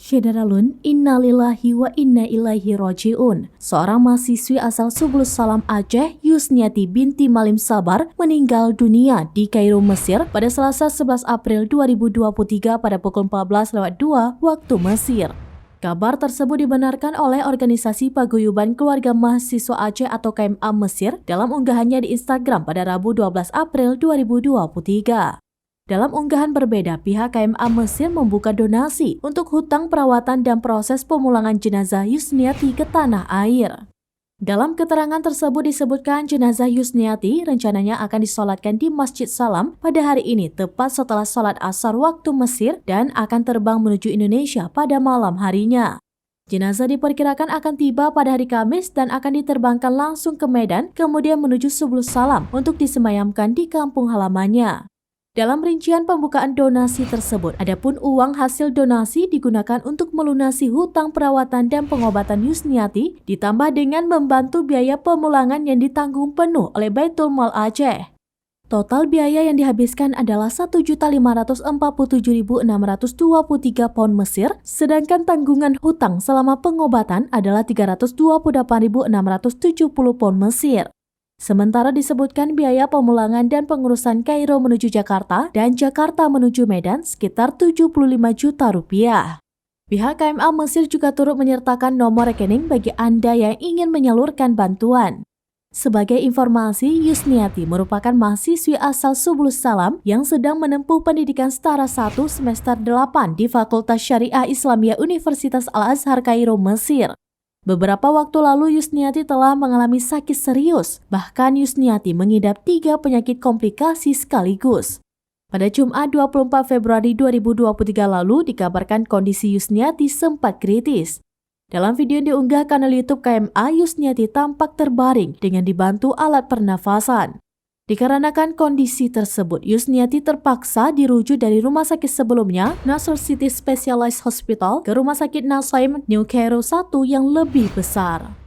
Syederalun, innalillahi wa inna ilaihi roji'un. Seorang mahasiswi asal Subulus Salam Aceh, Yusniati binti Malim Sabar, meninggal dunia di Kairo, Mesir pada Selasa 11 April 2023 pada pukul 14.02 waktu Mesir. Kabar tersebut dibenarkan oleh Organisasi Paguyuban Keluarga Mahasiswa Aceh atau KMA Mesir dalam unggahannya di Instagram pada Rabu 12 April 2023. Dalam unggahan berbeda, pihak KMA Mesir membuka donasi untuk hutang perawatan dan proses pemulangan jenazah Yusniati ke tanah air. Dalam keterangan tersebut disebutkan jenazah Yusniati rencananya akan disolatkan di Masjid Salam pada hari ini tepat setelah sholat asar waktu Mesir dan akan terbang menuju Indonesia pada malam harinya. Jenazah diperkirakan akan tiba pada hari Kamis dan akan diterbangkan langsung ke Medan kemudian menuju Subulus Salam untuk disemayamkan di kampung halamannya. Dalam rincian pembukaan donasi tersebut, adapun uang hasil donasi digunakan untuk melunasi hutang perawatan dan pengobatan Yusniati, ditambah dengan membantu biaya pemulangan yang ditanggung penuh oleh Baitul Mal Aceh. Total biaya yang dihabiskan adalah 1.547.623 pound Mesir, sedangkan tanggungan hutang selama pengobatan adalah 328.670 pound Mesir. Sementara disebutkan biaya pemulangan dan pengurusan Kairo menuju Jakarta dan Jakarta menuju Medan sekitar 75 juta rupiah. Pihak KMA Mesir juga turut menyertakan nomor rekening bagi Anda yang ingin menyalurkan bantuan. Sebagai informasi, Yusniati merupakan mahasiswi asal Subulus Salam yang sedang menempuh pendidikan setara 1 semester 8 di Fakultas Syariah Islamiyah Universitas Al-Azhar Kairo, Mesir. Beberapa waktu lalu Yusniati telah mengalami sakit serius, bahkan Yusniati mengidap 3 penyakit komplikasi sekaligus. Pada Jumat 24 Februari 2023 lalu dikabarkan kondisi Yusniati sempat kritis. Dalam video yang diunggah kanal YouTube KMA, Yusniati tampak terbaring dengan dibantu alat pernafasan. Dikarenakan kondisi tersebut, Yusniati terpaksa dirujuk dari rumah sakit sebelumnya, Nasr City Specialized Hospital, ke Rumah Sakit Nasaim New Cairo 1 yang lebih besar.